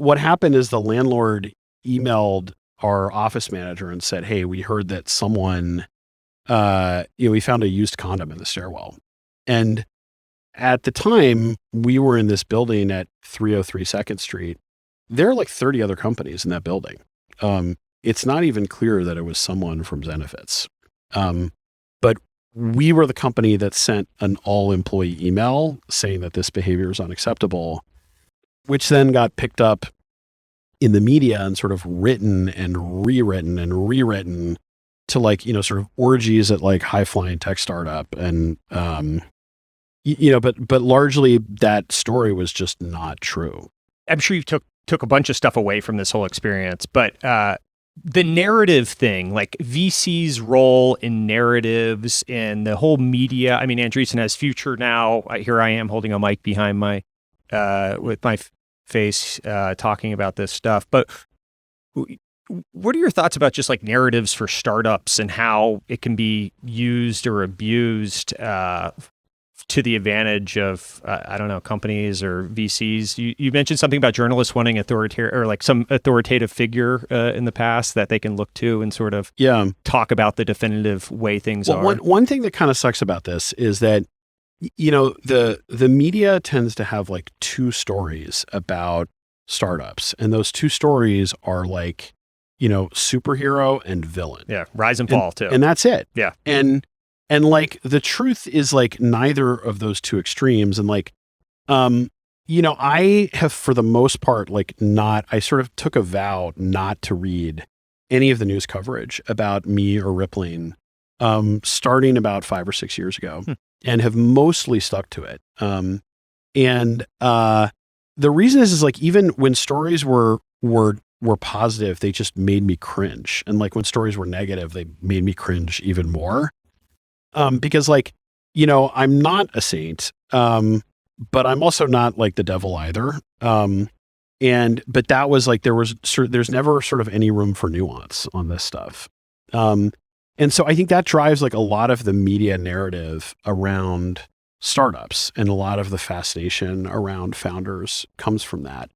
what happened is the landlord emailed our office manager and said, "Hey, we heard that someone, we found a used condom in the stairwell." And at the time, we were in this building at 303 2nd Street. There are like 30 other companies in that building. It's not even clear that it was someone from Zenefits. But we were the company that sent an all-employee email saying that this behavior is unacceptable, which then got picked up in the media and sort of written and rewritten to like, sort of orgies at like high-flying tech startup. And, but largely that story was just not true. I'm sure you took a bunch of stuff away from this whole experience, but the narrative thing, like VC's role in narratives and the whole media. I mean, Andreessen has Future now. Here I am holding a mic behind my with my face talking about this stuff. But what are your thoughts about just like narratives for startups and how it can be used or abused to the advantage of, companies or VCs? You mentioned something about journalists wanting some authoritative figure in the past that they can look to and sort of talk about the definitive way things are. One thing that kind of sucks about this is that, the media tends to have like two stories about startups, and those two stories are like, superhero and villain. Yeah, rise and fall too. And that's it. Yeah. And like the truth is like neither of those two extremes. And like, I have for the most part, I sort of took a vow not to read any of the news coverage about me or Rippling, starting about 5 or 6 years ago, and have mostly stuck to it. The reason is like, even when stories were positive, they just made me cringe. And like when stories were negative, they made me cringe even more. Because like, I'm not a saint, but I'm also not like the devil either. But that was like, there's never sort of any room for nuance on this stuff. And so I think that drives like a lot of the media narrative around startups, and a lot of the fascination around founders comes from that.